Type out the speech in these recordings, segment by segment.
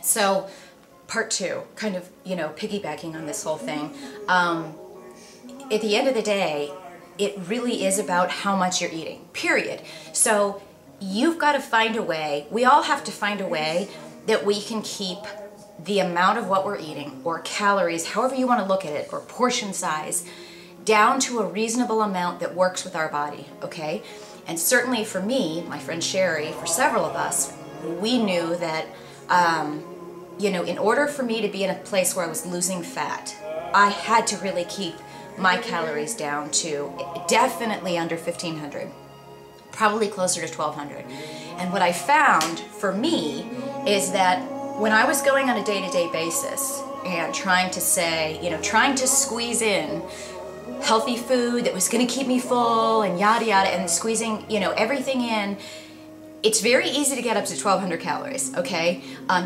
So part two, kind of, you know, piggybacking on this whole thing. At the end of the day, it really is about how much you're eating, period. So you've got to find a way, we all have to find a way that we can keep the amount of what we're eating, or calories, however you want to look at it, or portion size, down to a reasonable amount that works with our body, okay? And certainly for me, my friend Sherry, for several of us, we knew that, you know, in order for me to be in a place where I was losing fat, I had to really keep my calories down to definitely under 1,500, probably closer to 1,200. And what I found for me is that when I was going on a day-to-day basis and trying to say, you know, trying to squeeze in healthy food that was going to keep me full and yada yada, and squeezing, you know, everything in, it's very easy to get up to 1,200 calories, okay?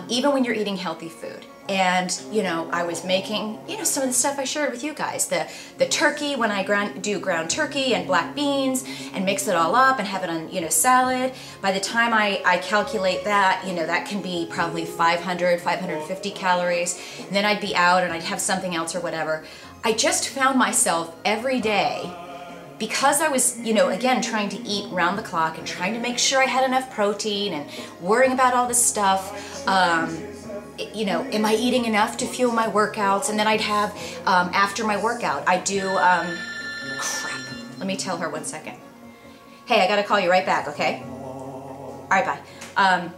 Even when you're eating healthy food. And, you know, I was making, you know, some of the stuff I shared with you guys. The turkey, when I do ground turkey and black beans and mix it all up and have it on, you know, salad. By the time I calculate that, you know, that can be probably 500, 550 calories. And then I'd be out and I'd have something else or whatever. I just found myself every day, because I was, you know, again, trying to eat round the clock and trying to make sure I had enough protein and worrying about all this stuff. You know, am I eating enough to fuel my workouts? And then I'd have, after my workout, I do, crap, let me tell her 1 second. Hey, I gotta call you right back, okay? All right, bye.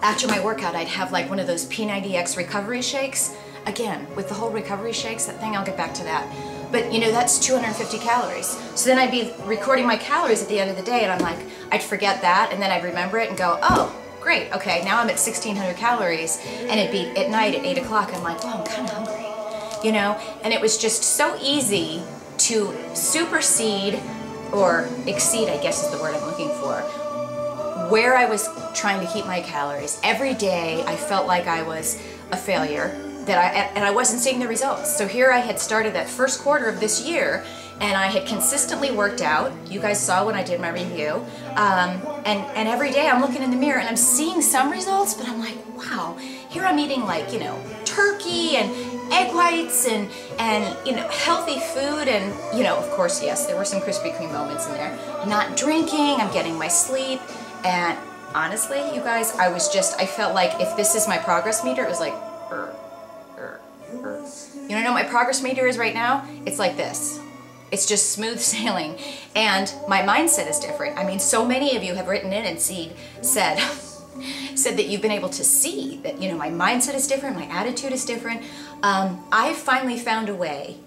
After my workout, I'd have like one of those P90X recovery shakes. Again, with the whole recovery shakes, that thing, I'll get back to that. But you know, that's 250 calories. So then I'd be recording my calories at the end of the day, and I'm like, I'd forget that, and then I'd remember it and go, oh, great, okay, now I'm at 1,600 calories, and it'd be at night at 8 o'clock, I'm like, oh, I'm kind of hungry, you know? And it was just so easy to supersede, or exceed, I guess is the word I'm looking for, where I was trying to keep my calories. Every day I felt like I was a failure, and I wasn't seeing the results. So here I had started that first quarter of this year, and I had consistently worked out. You guys saw when I did my review. And every day I'm looking in the mirror and I'm seeing some results, but I'm like, wow, here I'm eating like, you know, turkey and egg whites and you know, healthy food, and, you know, of course, yes, there were some Krispy Kreme moments in there. I'm not drinking, I'm getting my sleep, and honestly, you guys, I felt like if this is my progress meter, it was like, You know what my progress meter is right now? It's like this. It's just smooth sailing. And my mindset is different. I mean, so many of you have written in and said that you've been able to see that, you know, my mindset is different, my attitude is different. I finally found a way,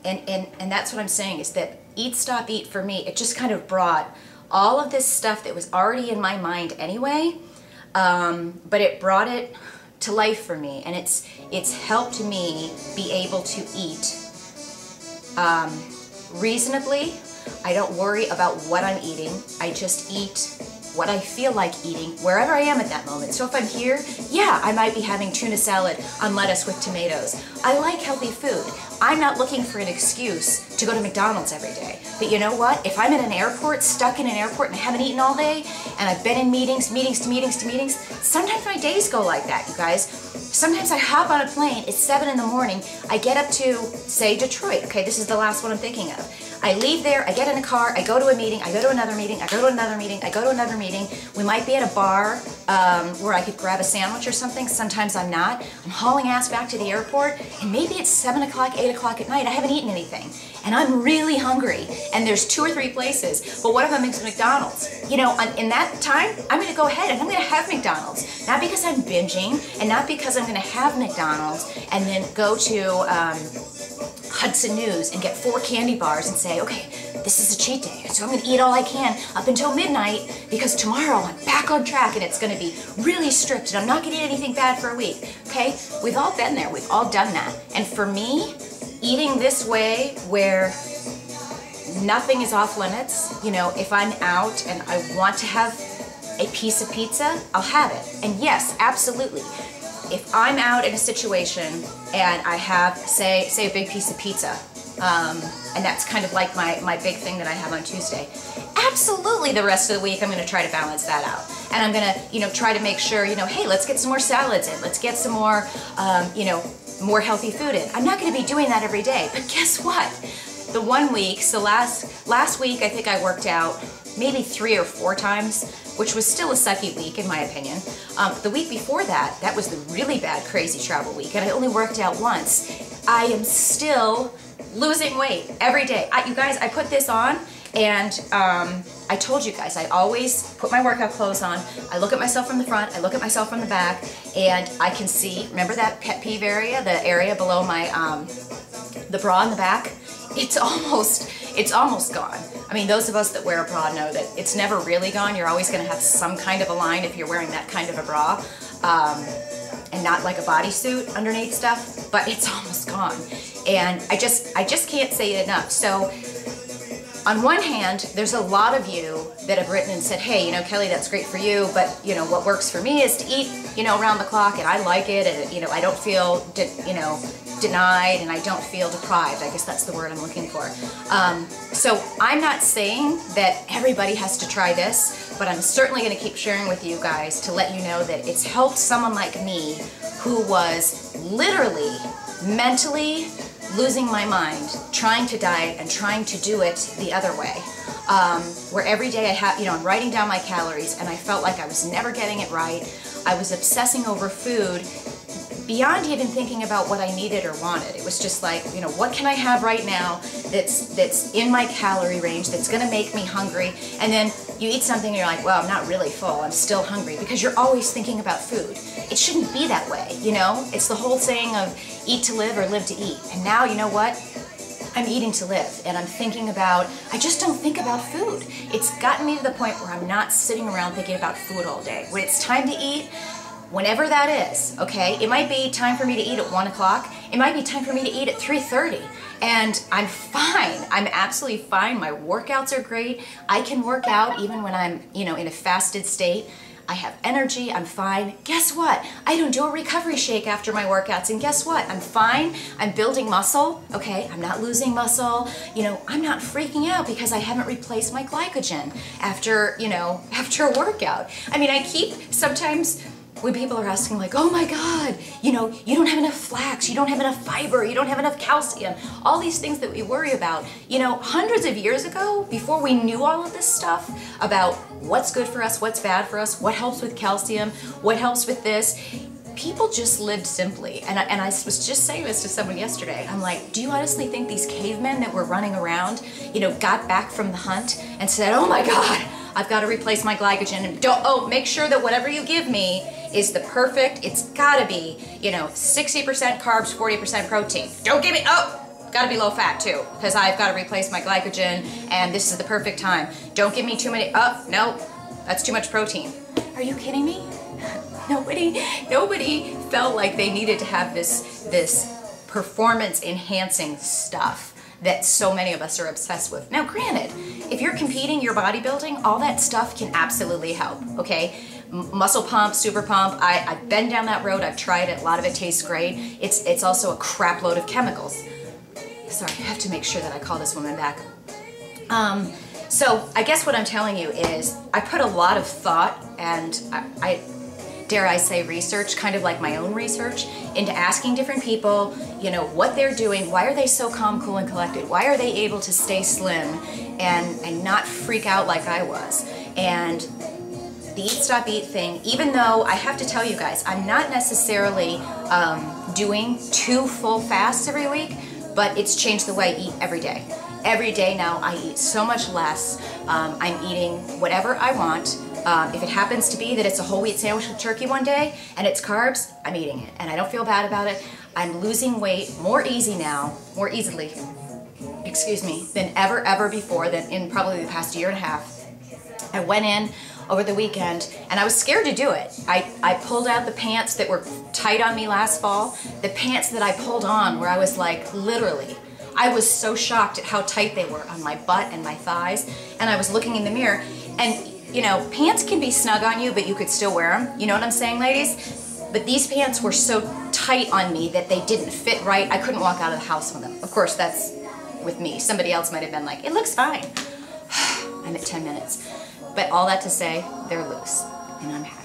and that's what I'm saying, is that Eat, Stop, Eat for me, it just kind of brought all of this stuff that was already in my mind anyway, but it brought it to life for me, and it's helped me be able to eat reasonably. I don't worry about what I'm eating. I just eat what I feel like eating wherever I am at that moment. So if I'm here, yeah, I might be having tuna salad on lettuce with tomatoes. I like healthy food. I'm not looking for an excuse to go to McDonald's every day. But you know what? If I'm at an airport, stuck in an airport, and I haven't eaten all day, and I've been in meetings, sometimes my days go like that, you guys. Sometimes I hop on a plane, it's 7 in the morning, I get up to, say, Detroit. Okay, this is the last one I'm thinking of. I leave there, I get in a car, I go to a meeting, I go to another meeting, I go to another meeting, I go to another meeting. We might be at a bar where I could grab a sandwich or something. Sometimes I'm not. I'm hauling ass back to the airport, and maybe it's 7 o'clock, 8 o'clock at night. I haven't eaten anything, and I'm really hungry, and there's 2 or 3 places. But what if I'm at McDonald's? You know, in that time, I'm going to go ahead and I'm going to have McDonald's. Not because I'm binging, and not because I'm going to have McDonald's and then go to Hudson News and get 4 candy bars and say, okay, this is a cheat day, so I'm going to eat all I can up until midnight, because tomorrow I'm back on track and it's going to be really strict and I'm not going to eat anything bad for a week. Okay? We've all been there. We've all done that. And for me, eating this way, where nothing is off limits, you know, if I'm out and I want to have a piece of pizza, I'll have it. And yes, absolutely. If I'm out in a situation and I have, say a big piece of pizza, And that's kind of like my big thing that I have on Tuesday. Absolutely the rest of the week I'm going to try to balance that out. And I'm going to, try to make sure, hey, let's get some more salads in. Let's get some more, more healthy food in. I'm not going to be doing that every day. But guess what? The 1 week, so last week I think I worked out maybe 3 or 4 times, which was still a sucky week in my opinion. The week before that, that was the really bad crazy travel week, and I only worked out once. I am still losing weight every day. You guys, I put this on, and I told you guys, I always put my workout clothes on, I look at myself from the front, I look at myself from the back, and I can see, remember that pet peeve area, the area below my, the bra in the back? It's almost gone. I mean, those of us that wear a bra know that it's never really gone. You're always going to have some kind of a line if you're wearing that kind of a bra, and not like a bodysuit underneath stuff, but it's almost gone. And I just can't say it enough. So on one hand, there's a lot of you that have written and said, hey, Kelly, that's great for you, but what works for me is to eat, around the clock, and I like it, and I don't feel, denied, and I don't feel deprived. I guess that's the word I'm looking for. So I'm not saying that everybody has to try this, but I'm certainly going to keep sharing with you guys to let you know that it's helped someone like me who was literally mentally losing my mind, trying to diet and trying to do it the other way. Where every day I'm writing down my calories, and I felt like I was never getting it right. I was obsessing over food beyond even thinking about what I needed or wanted. It was just like, what can I have right now that's in my calorie range, that's gonna make me hungry? And then you eat something and you're like, well, I'm not really full, I'm still hungry, because you're always thinking about food. It shouldn't be that way, It's the whole saying of eat to live or live to eat. And now, you know what? I'm eating to live, and I'm thinking about, I just don't think about food. It's gotten me to the point where I'm not sitting around thinking about food all day. When it's time to eat, whenever that is, okay? It might be time for me to eat at 1 o'clock. It might be time for me to eat at 3:30. And I'm fine. I'm absolutely fine. My workouts are great. I can work out even when I'm, in a fasted state. I have energy, I'm fine. Guess what? I don't do a recovery shake after my workouts, and guess what? I'm fine, I'm building muscle, okay? I'm not losing muscle, I'm not freaking out because I haven't replaced my glycogen after, after a workout. I mean, I keep, sometimes when people are asking like, oh my God, you don't have enough flax, you don't have enough fiber, you don't have enough calcium, all these things that we worry about. Hundreds of years ago, before we knew all of this stuff about what's good for us, what's bad for us, what helps with calcium, what helps with this, people just lived simply. And I was just saying this to someone yesterday. I'm like, do you honestly think these cavemen that were running around, got back from the hunt and said, oh my God, I've got to replace my glycogen, and make sure that whatever you give me is the perfect, it's gotta be, 60% carbs, 40% protein. Don't give me, gotta be low fat too, because I've got to replace my glycogen, and this is the perfect time. Don't give me too many, no, that's too much protein. Are you kidding me? Nobody felt like they needed to have this performance enhancing stuff that so many of us are obsessed with. Now granted, if you're competing, you're bodybuilding, all that stuff can absolutely help, okay? Muscle pump, super pump, I've been down that road, I've tried it, a lot of it tastes great. It's also a crap load of chemicals. Sorry, I have to make sure that I call this woman back. So I guess what I'm telling you is I put a lot of thought and I dare I say research, kind of like my own research, into asking different people, what they're doing, why are they so calm, cool, and collected? Why are they able to stay slim and not freak out like I was? And the Eat Stop Eat thing, even though I have to tell you guys, I'm not necessarily doing 2 full fasts every week, but it's changed the way I eat every day. Every day now I eat so much less. I'm eating whatever I want. If it happens to be that it's a whole wheat sandwich with turkey one day and it's carbs, I'm eating it, and I don't feel bad about it. I'm losing weight more easily, excuse me, than ever before, than in probably the past year and a half. I went in over the weekend and I was scared to do it. I pulled out the pants that were tight on me last fall, the pants that I pulled on where I was like, literally, I was so shocked at how tight they were on my butt and my thighs, and I was looking in the mirror, and pants can be snug on you, but you could still wear them. You know what I'm saying, ladies? But these pants were so tight on me that they didn't fit right. I couldn't walk out of the house with them. Of course, that's with me. Somebody else might have been like, it looks fine. I'm at 10 minutes. But all that to say, they're loose, and I'm happy.